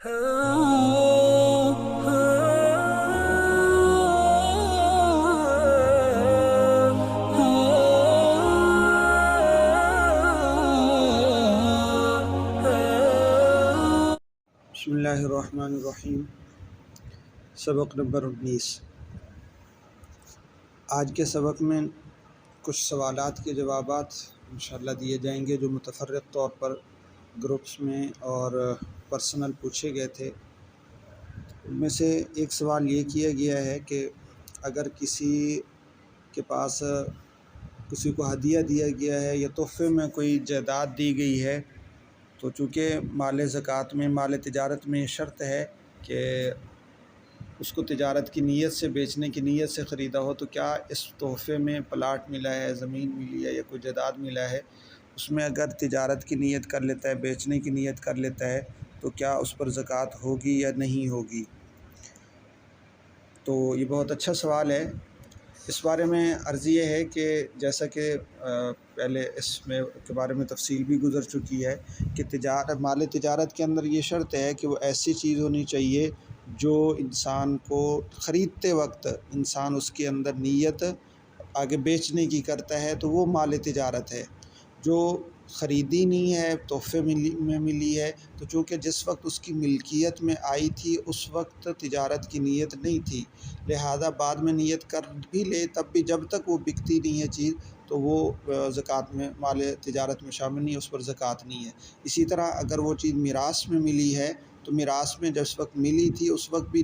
بسم اللہ الرحمن الرحیم۔ سبق نمبر 19۔ آج کے سبق میں کچھ سوالات کے جوابات انشاءاللہ دیے جائیں گے جو متفرق طور پر گروپس میں اور پرسنل پوچھے گئے تھے۔ ان میں سے ایک سوال یہ کیا گیا ہے کہ اگر کسی کے پاس کسی کو ہدیہ دیا گیا ہے یا تحفے میں کوئی جائیداد دی گئی ہے، تو چونکہ مال زکوٰۃ میں، مال تجارت میں یہ شرط ہے کہ اس کو تجارت کی نیت سے، بیچنے کی نیت سے خریدا ہو، تو کیا اس تحفے میں پلاٹ ملا ہے، زمین ملی ہے یا کوئی جائیداد ملا ہے، اس میں اگر تجارت کی نیت کر لیتا ہے، بیچنے کی نیت کر لیتا ہے، تو کیا اس پر زکوٰۃ ہوگی یا نہیں ہوگی؟ تو یہ بہت اچھا سوال ہے۔ اس بارے میں عرض یہ ہے کہ جیسا کہ پہلے اس میں کے بارے میں تفصیل بھی گزر چکی ہے کہ مال تجارت کے اندر یہ شرط ہے کہ وہ ایسی چیز ہونی چاہیے جو انسان کو خریدتے وقت انسان اس کے اندر نیت آگے بیچنے کی کرتا ہے، تو وہ مال تجارت ہے۔ جو خریدی نہیں ہے، تحفے میں ملی ہے، تو چونکہ جس وقت اس کی ملکیت میں آئی تھی اس وقت تجارت کی نیت نہیں تھی، لہذا بعد میں نیت کر بھی لے تب بھی جب تک وہ بکتی نہیں ہے چیز، تو وہ زکوٰۃ میں، مال تجارت میں شامل نہیں ہے، اس پر زکوٰۃ نہیں ہے۔ اسی طرح اگر وہ چیز میراث میں ملی ہے، تو میراث میں جس وقت ملی تھی اس وقت بھی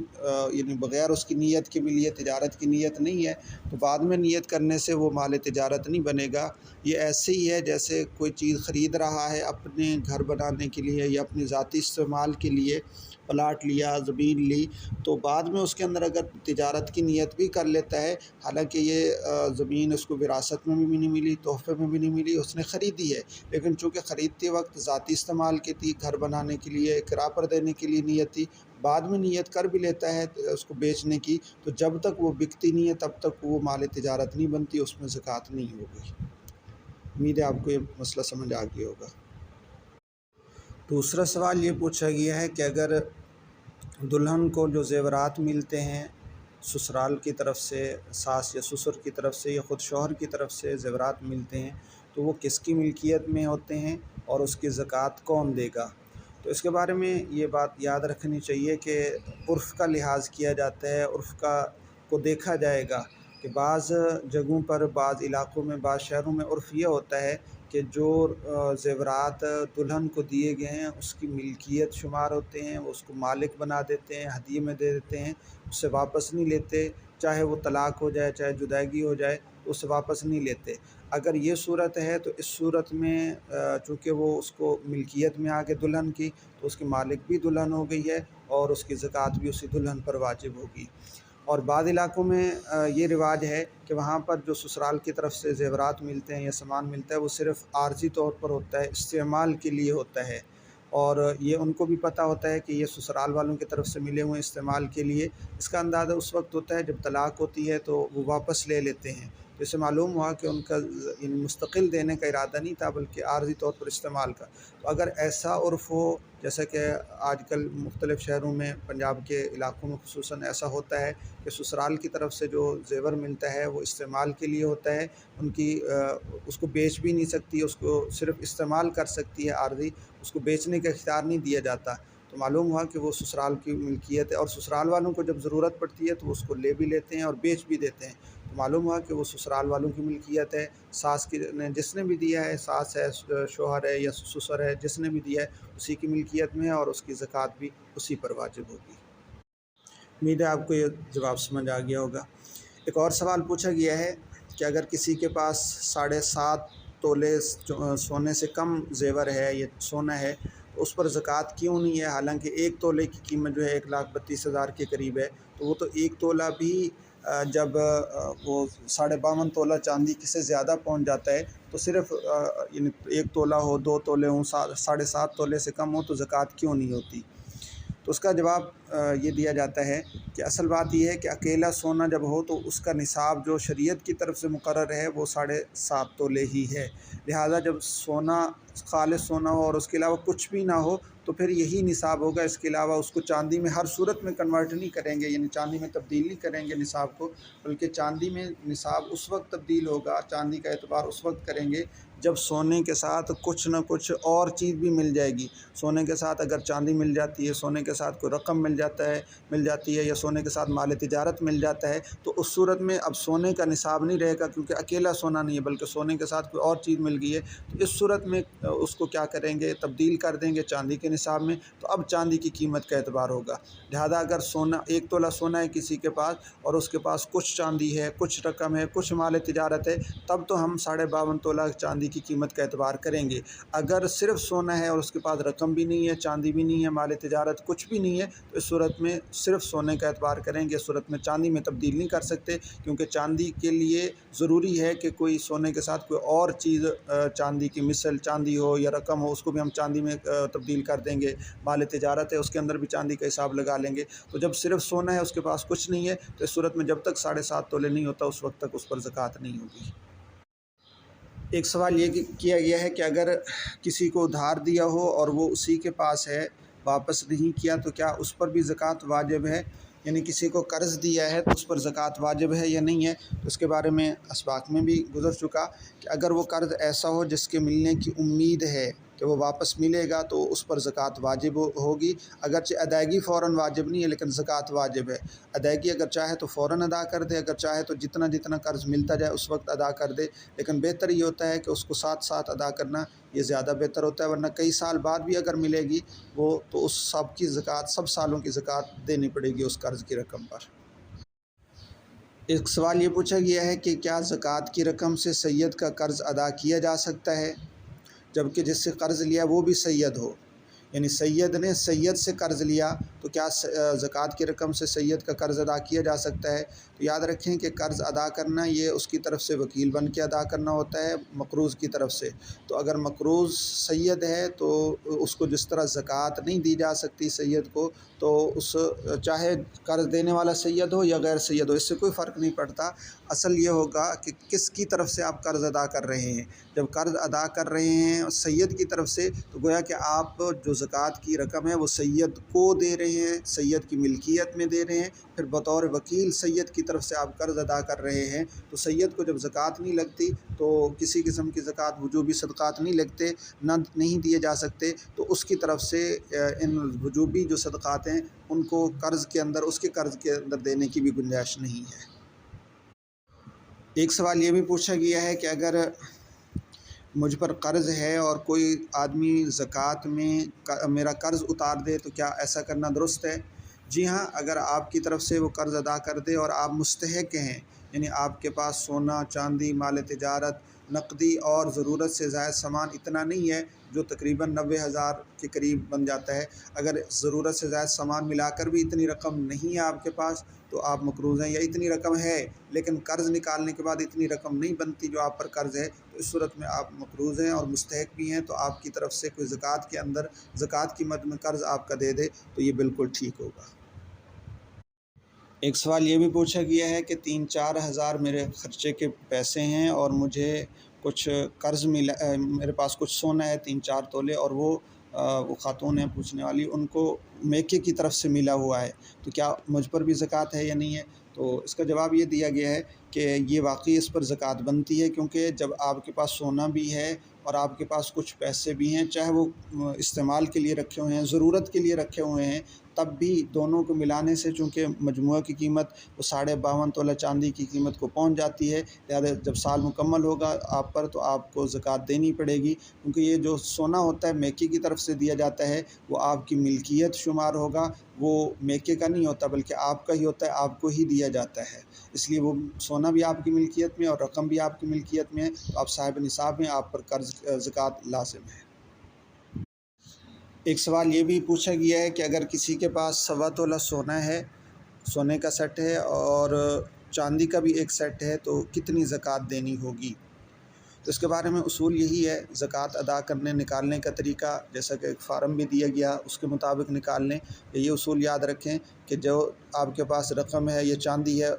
یعنی بغیر اس کی نیت کے ملی ہے، تجارت کی نیت نہیں ہے، تو بعد میں نیت کرنے سے وہ مال تجارت نہیں بنے گا۔ یہ ایسے ہی ہے جیسے کوئی چیز خرید رہا ہے اپنے گھر بنانے کے لیے یا اپنی ذاتی استعمال کے لیے، پلاٹ لیا، زمین لی، تو بعد میں اس کے اندر اگر تجارت کی نیت بھی کر لیتا ہے، حالانکہ یہ زمین اس کو وراثت میں بھی نہیں ملی، تحفے میں بھی نہیں ملی، اس نے خریدی ہے، لیکن چونکہ خریدتے وقت ذاتی استعمال کی تھی، گھر بنانے کے لیے، کرایہ پر دینے کے لیے نیت تھی، بعد میں نیت کر بھی لیتا ہے اس کو بیچنے کی، تو جب تک وہ بکتی نہیں ہے تب تک وہ مال تجارت نہیں بنتی، اس میں زکوٰۃ نہیں ہوگی۔ امید ہے آپ کو یہ مسئلہ سمجھ آ گیا ہوگا۔ دوسرا سوال یہ پوچھا گیا ہے کہ اگر دلہن کو جو زیورات ملتے ہیں سسرال کی طرف سے، ساس یا سسر کی طرف سے یا خود شوہر کی طرف سے زیورات ملتے ہیں، تو وہ کس کی ملکیت میں ہوتے ہیں اور اس کی زکوٰۃ کون دے گا؟ تو اس کے بارے میں یہ بات یاد رکھنی چاہیے کہ عرف کا لحاظ کیا جاتا ہے، عرف کو دیکھا جائے گا کہ بعض جگہوں پر، بعض علاقوں میں، بعض شہروں میں عرف یہ ہوتا ہے کہ جو زیورات دلہن کو دیے گئے ہیں اس کی ملکیت شمار ہوتے ہیں، وہ اس کو مالک بنا دیتے ہیں، ہدیے میں دے دیتے ہیں، اس سے واپس نہیں لیتے، چاہے وہ طلاق ہو جائے، چاہے جدائیگی ہو جائے، اس سے واپس نہیں لیتے۔ اگر یہ صورت ہے تو اس صورت میں چونکہ وہ اس کو ملکیت میں آگے دلہن کی، تو اس کی مالک بھی دلہن ہو گئی ہے اور اس کی زکوٰۃ بھی اسی دلہن پر واجب ہوگی۔ اور بعض علاقوں میں یہ رواج ہے کہ وہاں پر جو سسرال کی طرف سے زیورات ملتے ہیں یا سامان ملتا ہے وہ صرف عارضی طور پر ہوتا ہے، استعمال کے لیے ہوتا ہے، اور یہ ان کو بھی پتہ ہوتا ہے کہ یہ سسرال والوں کی طرف سے ملے ہوئے استعمال کے لیے۔ اس کا اندازہ اس وقت ہوتا ہے جب طلاق ہوتی ہے تو وہ واپس لے لیتے ہیں، تو اسے معلوم ہوا کہ ان کا مستقل دینے کا ارادہ نہیں تھا بلکہ عارضی طور پر استعمال کا۔ تو اگر ایسا عرف ہو، جیسا کہ آج کل مختلف شہروں میں، پنجاب کے علاقوں میں خصوصاً ایسا ہوتا ہے کہ سسرال کی طرف سے جو زیور ملتا ہے وہ استعمال کے لیے ہوتا ہے، ان کی اس کو بیچ بھی نہیں سکتی، اس کو صرف استعمال کر سکتی ہے عارضی، اس کو بیچنے کا اختیار نہیں دیا جاتا، تو معلوم ہوا کہ وہ سسرال کی ملکیت ہے، اور سسرال والوں کو جب ضرورت پڑتی ہے تو اس کو لے بھی لیتے ہیں اور بیچ بھی دیتے ہیں، تو معلوم ہوا کہ وہ سسرال والوں کی ملکیت ہے۔ ساس کی نے جس نے بھی دیا ہے، ساس ہے، شوہر ہے یا سسر ہے، جس نے بھی دیا ہے اسی کی ملکیت میں ہے اور اس کی زکوٰۃ بھی اسی پر واجب ہوگی۔ امید ہے آپ کو یہ جواب سمجھ آ گیا ہوگا۔ ایک اور سوال پوچھا گیا ہے کہ اگر کسی کے پاس 7.5 تولے سونے سے کم زیور ہے یا سونا ہے تو اس پر زکوٰۃ کیوں نہیں ہے، حالانکہ 1 تولے کی قیمت جو ہے 1,32,000 کے قریب ہے، تو وہ تو 1 تولہ بھی جب وہ 52.5 تولہ چاندی سے زیادہ پہنچ جاتا ہے تو صرف یعنی 1 تولہ ہو، 2 تولے ہوں، 7.5 تولے سے کم ہو تو زکوٰۃ کیوں نہیں ہوتی؟ تو اس کا جواب یہ دیا جاتا ہے کہ اصل بات یہ ہے کہ اکیلا سونا جب ہو تو اس کا نصاب جو شریعت کی طرف سے مقرر ہے وہ 7.5 تولے ہی ہے، لہذا جب سونا خالص سونا ہو اور اس کے علاوہ کچھ بھی نہ ہو تو پھر یہی نصاب ہوگا، اس کے علاوہ اس کو چاندی میں ہر صورت میں کنورٹ نہیں کریں گے، یعنی چاندی میں تبدیل نہیں کریں گے نصاب کو، بلکہ چاندی میں نصاب اس وقت تبدیل ہوگا، چاندی کا اعتبار اس وقت کریں گے جب سونے کے ساتھ کچھ نہ کچھ اور چیز بھی مل جائے گی۔ سونے کے ساتھ اگر چاندی مل جاتی ہے، سونے کے ساتھ کوئی رقم مل جاتی ہے یا سونے کے ساتھ مال تجارت مل جاتا ہے، تو اس صورت میں اب سونے کا نصاب نہیں رہے گا، کیونکہ اکیلا سونا نہیں ہے بلکہ سونے کے ساتھ کوئی اور چیز مل گئی ہے، تو اس صورت میں اس کو کیا کریں گے، تبدیل کر دیں گے چاندی کے نصاب میں، تو اب چاندی کی قیمت کا اعتبار ہوگا۔ لہذا اگر سونا 1 تولہ سونا ہے کسی کے پاس اور اس کے پاس کچھ چاندی ہے، کچھ رقم ہے، کچھ مال تجارت ہے، تب تو ہم 52.5 تولہ چاندی کی قیمت کا اعتبار کریں گے۔ اگر صرف سونا ہے اور اس کے پاس رقم بھی نہیں ہے، چاندی بھی نہیں ہے، مال تجارت کچھ بھی نہیں ہے، تو اس صورت میں صرف سونے کا اعتبار کریں گے، اس صورت میں چاندی میں تبدیل نہیں کر سکتے، کیونکہ چاندی کے لیے ضروری ہے کہ کوئی سونے کے ساتھ کوئی اور چیز چاندی کی مثل چاندی ہو یا رقم ہو، اس کو بھی ہم چاندی میں تبدیل کر دیں گے۔ مال تجارت ہے، اس کے اندر بھی چاندی کا حساب لگا لیں گے۔ تو جب صرف سونا ہے، اس کے پاس کچھ نہیں ہے، تو اس صورت میں جب تک 7.5 تولے نہیں ہوتا اس وقت تک اس پر زکوٰۃ نہیں ہوگی۔ ایک سوال یہ کیا گیا ہے کہ اگر کسی کو ادھار دیا ہو اور وہ اسی کے پاس ہے، واپس نہیں کیا، تو کیا اس پر بھی زکوٰۃ واجب ہے؟ یعنی کسی کو قرض دیا ہے تو اس پر زکوٰۃ واجب ہے یا نہیں ہے؟ تو اس کے بارے میں اسباق میں بھی گزر چکا کہ اگر وہ قرض ایسا ہو جس کے ملنے کی امید ہے کہ وہ واپس ملے گا تو اس پر زکوٰۃ واجب ہوگی، اگرچہ ادائیگی فوراً واجب نہیں ہے لیکن زکوٰۃ واجب ہے۔ ادائیگی اگر چاہے تو فوراً ادا کر دے، اگر چاہے تو جتنا قرض ملتا جائے اس وقت ادا کر دے، لیکن بہتر یہ ہوتا ہے کہ اس کو ساتھ ساتھ ادا کرنا یہ زیادہ بہتر ہوتا ہے، ورنہ کئی سال بعد بھی اگر ملے گی وہ تو اس سب کی زکوٰۃ، سب سالوں کی زکوٰۃ دینی پڑے گی اس قرض کی رقم پر۔ ایک سوال یہ پوچھا گیا ہے کہ کیا زکوٰۃ کی رقم سے سید کا قرض ادا کیا جا سکتا ہے جبکہ جس سے قرض لیا وہ بھی سید ہو؟ یعنی سید نے سید سے قرض لیا تو کیا زکوٰۃ کی رقم سے سید کا قرض ادا کیا جا سکتا ہے؟ تو یاد رکھیں کہ قرض ادا کرنا یہ اس کی طرف سے وکیل بن کے ادا کرنا ہوتا ہے مقروض کی طرف سے۔ تو اگر مقروض سید ہے تو اس کو جس طرح زکوٰۃ نہیں دی جا سکتی سید کو، تو اس چاہے قرض دینے والا سید ہو یا غیر سید ہو، اس سے کوئی فرق نہیں پڑتا۔ اصل یہ ہوگا کہ کس کی طرف سے آپ قرض ادا کر رہے ہیں۔ جب قرض ادا کر رہے ہیں سید کی طرف سے تو گویا کہ آپ جو زکوٰۃ کی رقم ہے وہ سید کو دے رہے ہیں، سید کی ملکیت میں دے رہے ہیں، پھر بطور وکیل سید کی طرف سے آپ قرض ادا کر رہے ہیں۔ تو سید کو جب زکوٰۃ نہیں لگتی تو کسی قسم کی زکوٰۃ وجوبی صدقات نہیں لگتے، نہیں دیے جا سکتے، تو اس کی طرف سے ان وجوبی جو صدقات ہیں ان کو قرض کے اندر، اس کے قرض کے اندر دینے کی بھی گنجائش نہیں ہے۔ ایک سوال یہ بھی پوچھا گیا ہے کہ اگر مجھ پر قرض ہے اور کوئی آدمی زکوٰۃ میں میرا قرض اتار دے تو کیا ایسا کرنا درست ہے؟ جی ہاں، اگر آپ کی طرف سے وہ قرض ادا کر دے اور آپ مستحق ہیں، یعنی آپ کے پاس سونا چاندی مال تجارت نقدی اور ضرورت سے زائد سامان اتنا نہیں ہے جو تقریباً 90,000 کے قریب بن جاتا ہے، اگر ضرورت سے زائد سامان ملا کر بھی اتنی رقم نہیں ہے آپ کے پاس تو آپ مقروض ہیں، یا اتنی رقم ہے لیکن قرض نکالنے کے بعد اتنی رقم نہیں بنتی جو آپ پر قرض ہے، تو اس صورت میں آپ مقروض ہیں اور مستحق بھی ہیں، تو آپ کی طرف سے کوئی زکوٰۃ کے اندر زکوٰۃ کی مد میں قرض آپ کا دے دے تو یہ بالکل ٹھیک ہوگا۔ ایک سوال یہ بھی پوچھا گیا ہے کہ 3-4 ہزار میرے خرچے کے پیسے ہیں اور مجھے کچھ قرض ملا، میرے پاس کچھ سونا ہے 3-4 تولے اور وہ خاتون ہیں پوچھنے والی، ان کو میکے کی طرف سے ملا ہوا ہے، تو کیا مجھ پر بھی زکوٰۃ ہے یا نہیں ہے؟ تو اس کا جواب یہ دیا گیا ہے کہ یہ واقعی اس پر زکوٰۃ بنتی ہے، کیونکہ جب آپ کے پاس سونا بھی ہے اور آپ کے پاس کچھ پیسے بھی ہیں، چاہے وہ استعمال کے لیے رکھے ہوئے ہیں، ضرورت کے لیے رکھے ہوئے ہیں، تب بھی دونوں کو ملانے سے چونکہ مجموعہ کی قیمت وہ 52.5 تولہ چاندی کی قیمت کو پہنچ جاتی ہے، لہٰذا جب سال مکمل ہوگا آپ پر تو آپ کو زکوٰۃ دینی پڑے گی، کیونکہ یہ جو سونا ہوتا ہے میکے کی طرف سے دیا جاتا ہے وہ آپ کی ملکیت شمار ہوگا، وہ میکے کا نہیں ہوتا بلکہ آپ کا ہی ہوتا ہے، آپ کو ہی دیا جاتا ہے، اس لیے وہ سونا بھی آپ کی ملکیت میں اور رقم بھی آپ کی ملکیت میں ہے، تو آپ صاحب نصاب ہیں، آپ پر قرض زکوٰۃ لازم ہے۔ ایک سوال یہ بھی پوچھا گیا ہے کہ اگر کسی کے پاس 1.25 تولہ سونا ہے، سونے کا سیٹ ہے اور چاندی کا بھی ایک سیٹ ہے تو کتنی زکوٰۃ دینی ہوگی؟ تو اس کے بارے میں اصول یہی ہے، زکوٰۃ ادا کرنے نکالنے کا طریقہ جیسا کہ ایک فارم بھی دیا گیا اس کے مطابق نکال لیں۔ یہ اصول یاد رکھیں کہ جو آپ کے پاس رقم ہے یا چاندی ہے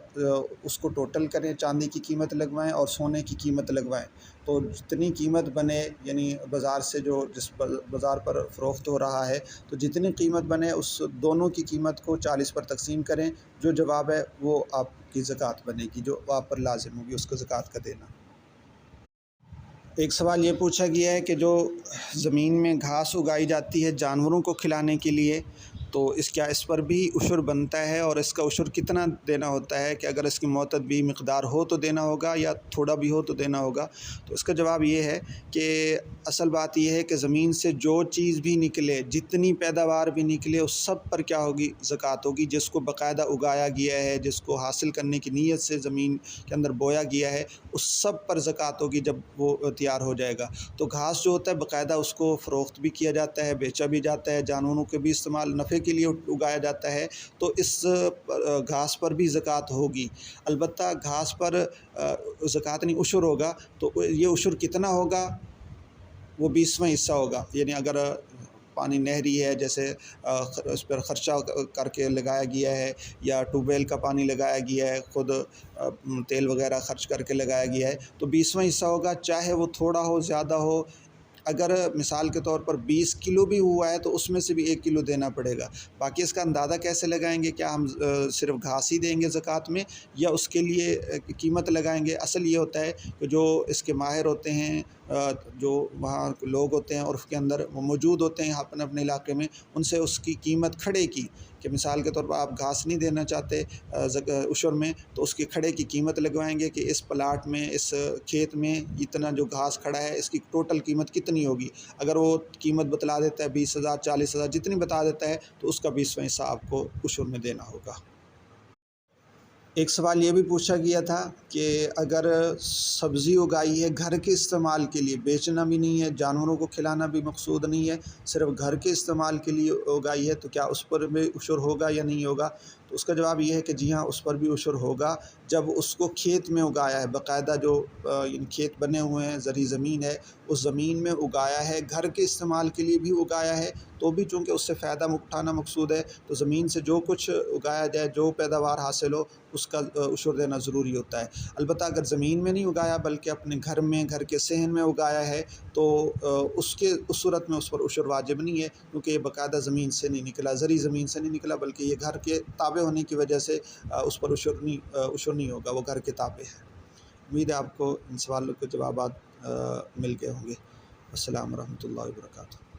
اس کو ٹوٹل کریں، چاندی کی قیمت لگوائیں اور سونے کی قیمت لگوائیں، تو جتنی قیمت بنے، یعنی بازار سے جس بازار پر فروخت ہو رہا ہے، تو جتنی قیمت بنے اس دونوں کی قیمت کو 40 پر تقسیم کریں، جو جواب ہے وہ آپ کی زکوٰۃ بنے گی، جو آپ پر لازم ہوگی اس کو زکوٰۃ کا دینا۔ ایک سوال یہ پوچھا گیا ہے کہ جو زمین میں گھاس اگائی جاتی ہے جانوروں کو کھلانے کے لیے، تو اس پر بھی عشر بنتا ہے، اور اس کا عشر کتنا دینا ہوتا ہے، کہ اگر اس کی معتدل مقدار ہو تو دینا ہوگا یا تھوڑا بھی ہو تو دینا ہوگا؟ تو اس کا جواب یہ ہے کہ اصل بات یہ ہے کہ زمین سے جو چیز بھی نکلے، جتنی پیداوار بھی نکلے، اس سب پر کیا ہوگی؟ زکوٰۃ ہوگی۔ جس کو باقاعدہ اگایا گیا ہے، جس کو حاصل کرنے کی نیت سے زمین کے اندر بویا گیا ہے، اس سب پر زکوٰۃ ہوگی جب وہ تیار ہو جائے گا۔ تو گھاس جو ہوتا ہے باقاعدہ اس کو فروخت بھی کیا جاتا ہے، بیچا بھی جاتا ہے، جانوروں کے بھی استعمال نفع کے لیے اگایا جاتا ہے، تو اس گھاس پر بھی زکوٰۃ ہوگی۔ البتہ گھاس پر زکوٰۃ نہیں، عشر ہوگا، تو یہ عشر کتنا ہوگا؟ وہ 20واں حصہ ہوگا۔ یعنی اگر پانی نہری ہے، جیسے اس پر خرچہ کر کے لگایا گیا ہے، یا ٹیوب ویل کا پانی لگایا گیا ہے، خود تیل وغیرہ خرچ کر کے لگایا گیا ہے، تو 20واں حصہ ہوگا، چاہے وہ تھوڑا ہو زیادہ ہو۔ اگر مثال کے طور پر 20 کلو بھی ہوا ہے تو اس میں سے بھی 1 کلو دینا پڑے گا۔ باقی اس کا اندازہ کیسے لگائیں گے؟ کیا ہم صرف گھاس ہی دیں گے زکوٰۃ میں، یا اس کے لیے قیمت لگائیں گے؟ اصل یہ ہوتا ہے کہ جو اس کے ماہر ہوتے ہیں، جو وہاں لوگ ہوتے ہیں اور اس کے اندر موجود ہوتے ہیں اپنے اپنے علاقے میں، ان سے اس کی قیمت کھڑے کی، کہ مثال کے طور پر آپ گھاس نہیں دینا چاہتے عشر میں، تو اس کے کھڑے کی قیمت لگوائیں گے کہ اس پلاٹ میں، اس کھیت میں اتنا جو گھاس کھڑا ہے اس کی ٹوٹل قیمت کتنی ہوگی۔ اگر وہ قیمت بتلا دیتا ہے 20,000 40,000 جتنی بتا دیتا ہے، تو اس کا 20واں حصہ آپ کو عشر میں دینا ہوگا۔ ایک سوال یہ بھی پوچھا گیا تھا کہ اگر سبزی اگائی ہے گھر کے استعمال کے لیے، بیچنا بھی نہیں ہے، جانوروں کو کھلانا بھی مقصود نہیں ہے، صرف گھر کے استعمال کے لیے اگائی ہے، تو کیا اس پر بھی عشر ہوگا یا نہیں ہوگا؟ تو اس کا جواب یہ ہے کہ جی ہاں، اس پر بھی عشر ہوگا جب اس کو کھیت میں اگایا ہے، باقاعدہ جو کھیت بنے ہوئے ہیں، زرعی زمین ہے، اس زمین میں اگایا ہے، گھر کے استعمال کے لیے بھی اگایا ہے، تو بھی چونکہ اس سے فائدہ اٹھانا مقصود ہے، تو زمین سے جو کچھ اگایا جائے، جو پیداوار حاصل ہو، اس کا عشر دینا ضروری ہوتا ہے۔ البتہ اگر زمین میں نہیں اگایا بلکہ اپنے گھر میں، گھر کے صحن میں اگایا ہے، تو اس صورت میں اس پر عشر واجب نہیں ہے، کیونکہ یہ باقاعدہ زمین سے نہیں نکلا، زرعی زمین سے نہیں نکلا، بلکہ یہ گھر کے تابع ہونے کی وجہ سے اس پر عشر نہیں ہوگا، وہ گھر کے تابع ہے۔ امید ہے آپ کو ان سوالوں کے جوابات مل گئے ہوں گے۔ السلام ورحمۃ اللہ وبرکاتہ۔